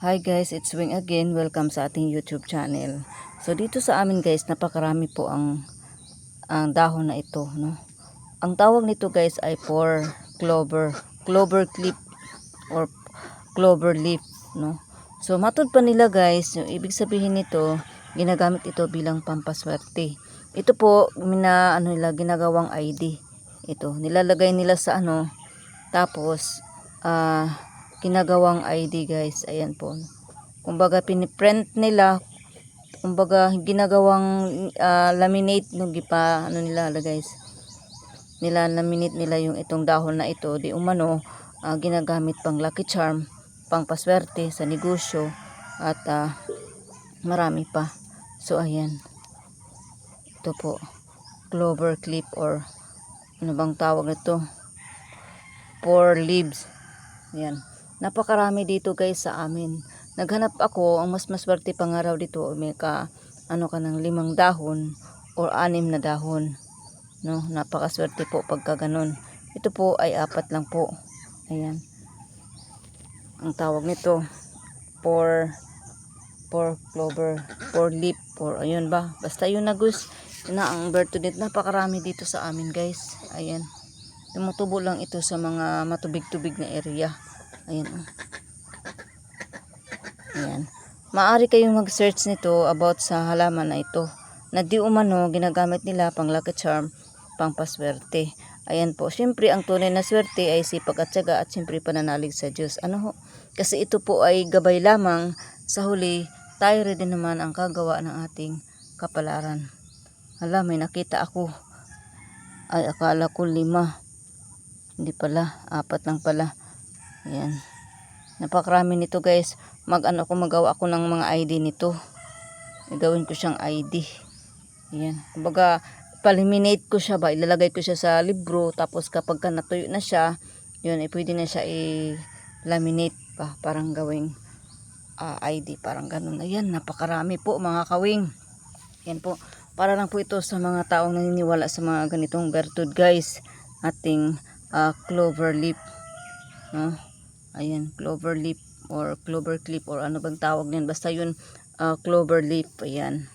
Hi guys, it's Wing again. Welcome sa ating YouTube channel. So dito sa amin guys, napakarami po ang dahon na ito, no. Ang tawag nito guys ay for clover clip or clover leaf, no. So matod pa nila guys, yung ibig sabihin nito, ginagamit ito bilang pampaswerte. Ito po ginagawang ID. Ito, nilalagay nila sa tapos ginagawang ID guys. Ayan po. Kumbaga piniprint nila, kumbaga ginagawang laminate nung gipa nila guys. Laminate nila yung itong dahon na ito. Di umano ginagamit pang lucky charm, pang paswerte sa negosyo at marami pa. So ayan. Ito po, clover clip or ano bang tawag nito? 4 leaves. Ayan. Napakarami dito guys sa amin. Naghanap ako, ang mas maswerte pa nga raw dito, may ka ng 5 dahon or 6 na dahon. No, napakaswerte po pagka ganun. Ito po ay 4 lang po. Ayan. Ang tawag nito, 4 clover, 4 leaf, 4 ayun ba? Basta yun na guys. Yun na ang birthday dito. Napakarami dito sa amin guys. Ayan. Tumutubo lang ito sa mga matubig-tubig na area. Ayan. Ayan. Maaari kayong mag-search nito about sa halaman na ito. Na di umano ginagamit nila pang lucky charm, pang paswerte. Ayan po. Siyempre ang tunay na swerte ay sipag at tiyaga at siyempre pananalig sa Diyos. Ano ho? Kasi ito po ay gabay lamang. Sa huli, tayo rin din naman ang kagawa ng ating kapalaran. Hala, may nakita ako. Ay, akala ko 5. Hindi pala, 4 lang pala. Ayan. Napakarami nito guys. Magawa ako ng mga ID nito. Gagawin ko siyang ID. Ayan. Kumbaga, paliminate ko siya ba. Ilalagay ko siya sa libro. Tapos kapag natuyo na siya, yun, pwede na siya i-laminate pa. Parang gawing ID. Parang ganun. Ayan, napakarami po mga kawing. Ayan po. Para lang po ito sa mga taong naniniwala sa mga ganitong bertud guys. Ating clover leaf, no? Ayan, clover leaf or clover clip or ano bang tawag niyan, basta yun, clover leaf. Ayan.